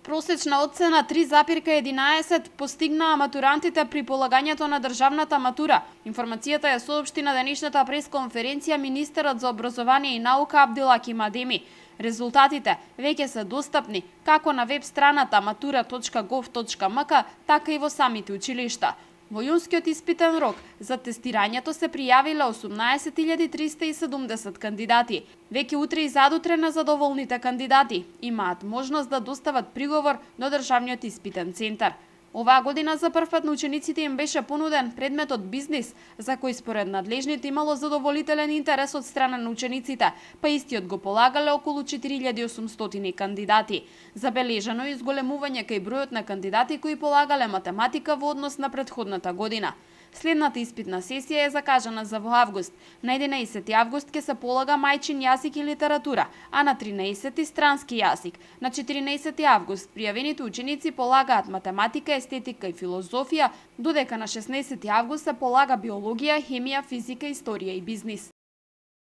Просечна оцена 3,11 постигнаа матурантите при полагањето на државната матура. Информацијата ја соопшти на денешната пресконференција министерот за образование и наука Абдилаки Мадеми. Резултатите веќе се достапни како на веб страната matura.gov.mk, така и во самите училишта. Во јунскиот испитен рок за тестирањето се пријавиле 18.370 кандидати. Веќе утре и задутре незадоволните кандидати имаат можност да достават приговор до Државниот испитен центар. Оваа година за прв пат на учениците им беше понуден предметот бизнис, за кој според надлежните имало задоволителен интерес од страна на учениците, па истиот го полагале околу 4800 кандидати. Забележано е изголемување кај бројот на кандидати кои полагале математика во однос на претходната година. Следната испитна сесија е закажана за во август. На 11 август ќе се полага мајчин јазик и литература, а на 13 странски јазик. На 14 август пријавените ученици полагаат математика, естетика и филозофија, додека на 16 август се полага биологија, хемија, физика, историја и бизнис.